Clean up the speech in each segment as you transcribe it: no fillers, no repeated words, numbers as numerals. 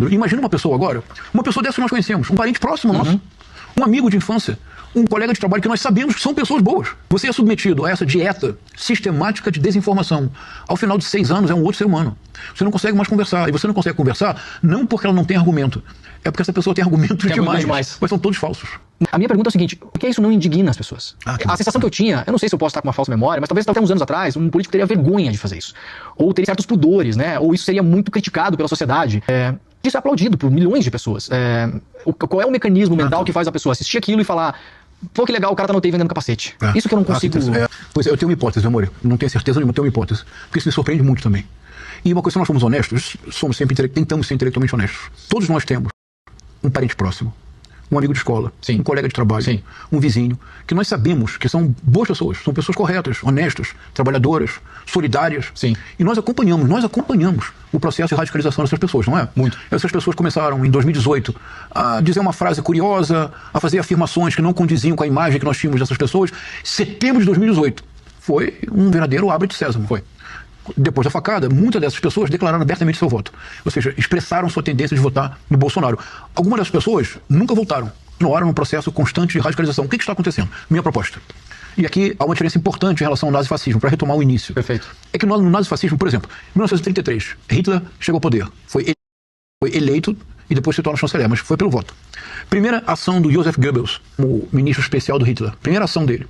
Imagina uma pessoa agora, uma pessoa dessa que nós conhecemos, um parente próximo nosso, um amigo de infância, um colega de trabalho que nós sabemos que são pessoas boas. Você é submetido a essa dieta sistemática de desinformação. Ao final de 6 anos é um outro ser humano. Você não consegue mais conversar. E você não consegue conversar não porque ela não tem argumento. É porque essa pessoa tem argumentos demais. Mas são todos falsos. A minha pergunta é o seguinte: por que isso não indigna as pessoas? A sensação que eu tinha, eu não sei se eu posso estar com uma falsa memória, mas talvez até uns anos atrás, um político teria vergonha de fazer isso. Ou teria certos pudores, né? Ou isso seria muito criticado pela sociedade. Isso é aplaudido por milhões de pessoas. Qual é o mecanismo mental que faz a pessoa assistir aquilo e falar: pô, que legal, o cara tá no TI vendendo capacete. Isso que eu não consigo... Pois é, eu tenho uma hipótese, amor. Não tenho certeza nenhuma, eu tenho uma hipótese. Porque isso me surpreende muito também. E uma coisa, se nós somos honestos, tentamos ser intelectualmente honestos. Todos nós temos um parente próximo, um amigo de escola, um colega de trabalho, um vizinho, que nós sabemos que são boas pessoas, são pessoas corretas, honestas, trabalhadoras, solidárias. E nós acompanhamos o processo de radicalização dessas pessoas, não é? Muito. Essas pessoas começaram, em 2018, a dizer uma frase curiosa, a fazer afirmações que não condiziam com a imagem que nós tínhamos dessas pessoas. Setembro de 2018 foi um verdadeiro abre de sésamo. Depois da facada, muitas dessas pessoas declararam abertamente seu voto. Ou seja, expressaram sua tendência de votar no Bolsonaro. Algumas dessas pessoas nunca votaram. Continuaram num processo constante de radicalização. O que está acontecendo? Minha proposta. E aqui há uma diferença importante em relação ao nazifascismo, para retomar o início. Perfeito. É que no nazifascismo, por exemplo, em 1933, Hitler chegou ao poder. Foi eleito e depois se torna chanceler, mas foi pelo voto. Primeira ação do Joseph Goebbels, o ministro especial do Hitler. Primeira ação dele,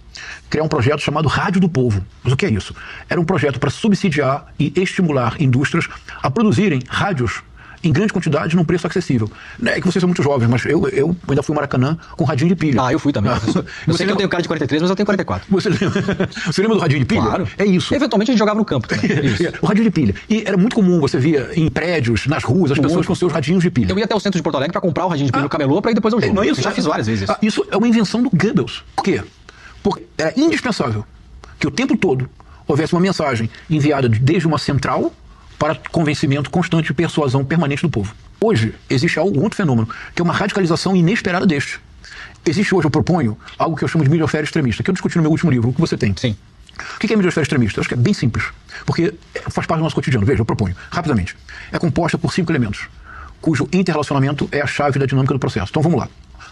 criar um projeto chamado Rádio do Povo. Mas o que é isso? Era um projeto para subsidiar e estimular indústrias a produzirem rádios em grande quantidade, num preço acessível. É que vocês são muito jovens, mas eu ainda fui Maracanã com radinho de pilha. Eu fui também. Eu sei que eu tenho cara de 43, mas eu tenho 44. Você lembra do radinho de pilha? Claro. É isso. E, eventualmente a gente jogava no campo também. O radinho de pilha. E era muito comum, você via em prédios, nas ruas, as pessoas com seus radinhos de pilha. Eu ia até o centro de Porto Alegre para comprar o radinho de pilha no camelô para ir depois ao jogo. Não é isso? Eu já fiz várias vezes. Isso é uma invenção do Goebbels. Por quê? Porque era indispensável que o tempo todo houvesse uma mensagem enviada desde uma central para convencimento constante e persuasão permanente do povo. Hoje, existe outro fenômeno, que é uma radicalização inesperada deste. Existe hoje, eu proponho, algo que eu chamo de midiosfera extremista, que eu discuti no meu último livro, o que você tem. O que é midiosfera extremista? Eu acho que é bem simples, porque faz parte do nosso cotidiano. Veja, eu proponho, rapidamente. É composta por 5 elementos, cujo interrelacionamento é a chave da dinâmica do processo. Então vamos lá.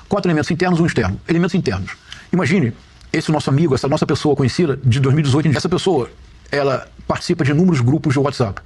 4 elementos internos, um externo. Elementos internos. Imagine esse nosso amigo, essa nossa pessoa conhecida de 2018. Essa pessoa, ela participa de inúmeros grupos de WhatsApp.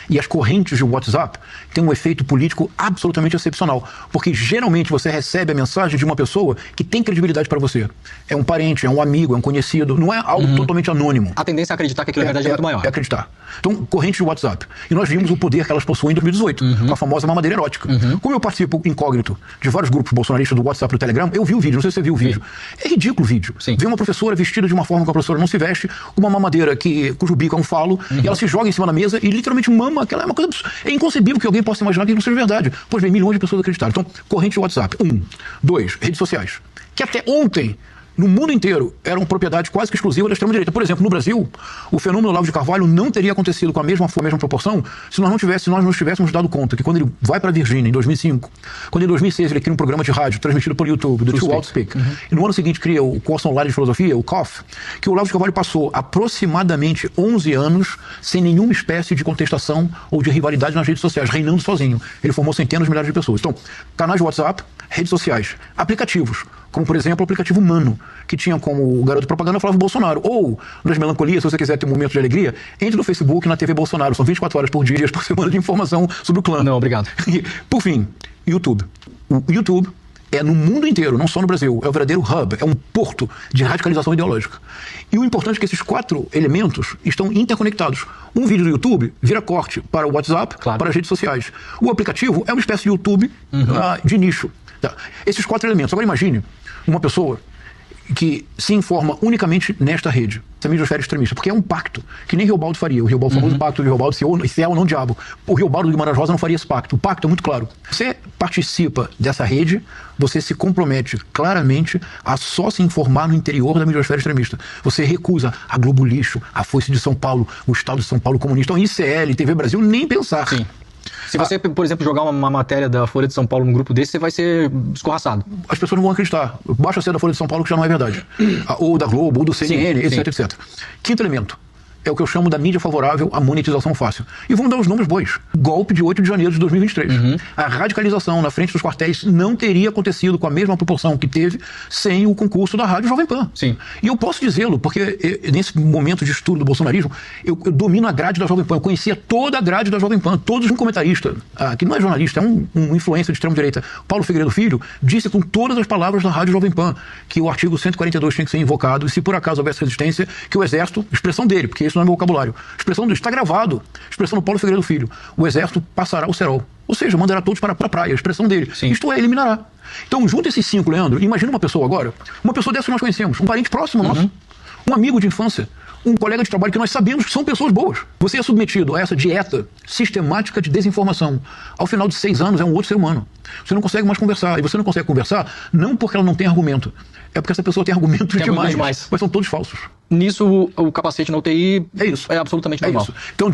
E as correntes de WhatsApp têm um efeito político absolutamente excepcional. Porque geralmente você recebe a mensagem de uma pessoa que tem credibilidade para você. É um parente, é um amigo, é um conhecido. Não é algo totalmente anônimo. A tendência a acreditar que aquilo na verdade é muito maior. É acreditar. Então, correntes de WhatsApp. E nós vimos o poder que elas possuem em 2018, com a famosa mamadeira erótica. Como eu participo incógnito de vários grupos bolsonaristas do WhatsApp e do Telegram, eu vi o vídeo, não sei se você viu o vídeo. É ridículo o vídeo. Vê uma professora vestida de uma forma que a professora não se veste, uma mamadeira cujo bico é um falo, e ela se joga em cima da mesa e literalmente mama aquela. É uma coisa. É inconcebível que alguém possa imaginar que isso seja verdade. Pois bem, milhões de pessoas acreditaram. Então, corrente de WhatsApp. 1. 2. Redes sociais. Que até ontem, no mundo inteiro, eram propriedade quase que exclusiva da extrema-direita. Por exemplo, no Brasil, o fenômeno Olavo de Carvalho não teria acontecido com a mesma proporção se nós não tivéssemos dado conta que quando ele vai para a Virgínia, em 2005, quando em 2006 ele cria um programa de rádio transmitido por YouTube, do Two Outspeak, e no ano seguinte cria o curso online de filosofia, o COF, que o Olavo de Carvalho passou aproximadamente 11 anos sem nenhuma espécie de contestação ou de rivalidade nas redes sociais, reinando sozinho. Ele formou centenas de milhares de pessoas. Então, canais de WhatsApp, redes sociais, aplicativos, como por exemplo o aplicativo Mano, que tinha como garoto propaganda Flávio Bolsonaro, ou nas melancolias, se você quiser ter um momento de alegria, entre no Facebook e na TV Bolsonaro, são 24 horas por dia, dias por semana de informação sobre o clã. Não, obrigado. E, por fim, YouTube. O YouTube é no mundo inteiro, não só no Brasil, é o verdadeiro hub, é um porto de radicalização ideológica. E o importante é que esses 4 elementos estão interconectados. Um vídeo do YouTube vira corte para o WhatsApp, para as redes sociais. O aplicativo é uma espécie de YouTube de nicho. Esses 4 elementos. Agora imagine uma pessoa que se informa unicamente nesta rede, essa midiosfera extremista, porque é um pacto que nem Riobaldo faria. O Riobaldo, famoso pacto do Riobaldo, se é ou não diabo. O Riobaldo do Guimarães Rosa não faria esse pacto. O pacto é muito claro. Você participa dessa rede, você se compromete claramente a só se informar no interior da midiosfera extremista. Você recusa a Globo Lixo, a Foice de São Paulo, o Estado de São Paulo comunista, então ICL, TV Brasil, nem pensar. Sim. Se você, por exemplo, jogar uma matéria da Folha de São Paulo num grupo desse, você vai ser escorraçado. As pessoas não vão acreditar. Basta ser da Folha de São Paulo que já não é verdade. Ou da Globo, ou do CNN, etc, etc. Quinto elemento. é o que eu chamo da mídia favorável à monetização fácil. E vamos dar os nomes bois. Golpe de 8 de janeiro de 2023. A radicalização na frente dos quartéis não teria acontecido com a mesma proporção que teve sem o concurso da Rádio Jovem Pan. Sim. E eu posso dizê-lo, porque nesse momento de estudo do bolsonarismo, eu domino a grade da Jovem Pan. Eu conhecia toda a grade da Jovem Pan. Todos um comentarista, que não é jornalista, é um influencer de extrema-direita, Paulo Figueiredo Filho, disse com todas as palavras da Rádio Jovem Pan que o artigo 142 tinha que ser invocado e, se por acaso houvesse resistência, que o Exército, expressão dele, porque isso não é meu vocabulário, expressão dele, está gravado, expressão do Paulo Figueiredo Filho, o Exército passará o cerol. Ou seja, mandará todos para a praia, a expressão dele. Sim. Isto é, eliminará. Então, junta esses 5, Leandro, imagina uma pessoa agora, uma pessoa dessa que nós conhecemos, um parente próximo nosso, um amigo de infância, um colega de trabalho que nós sabemos que são pessoas boas. Você é submetido a essa dieta sistemática de desinformação. Ao final de 6 anos é um outro ser humano. Você não consegue mais conversar. E você não consegue conversar não porque ela não tem argumento. É porque essa pessoa tem argumentos demais. Mas são todos falsos. Nisso, o capacete na UTI é absolutamente normal. Isso. Então,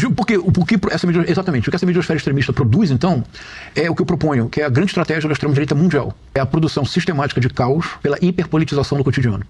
exatamente, o que essa mediosfera extremista produz, então, é o que eu proponho, que é a grande estratégia da extrema-direita mundial. É a produção sistemática de caos pela hiperpolitização do cotidiano.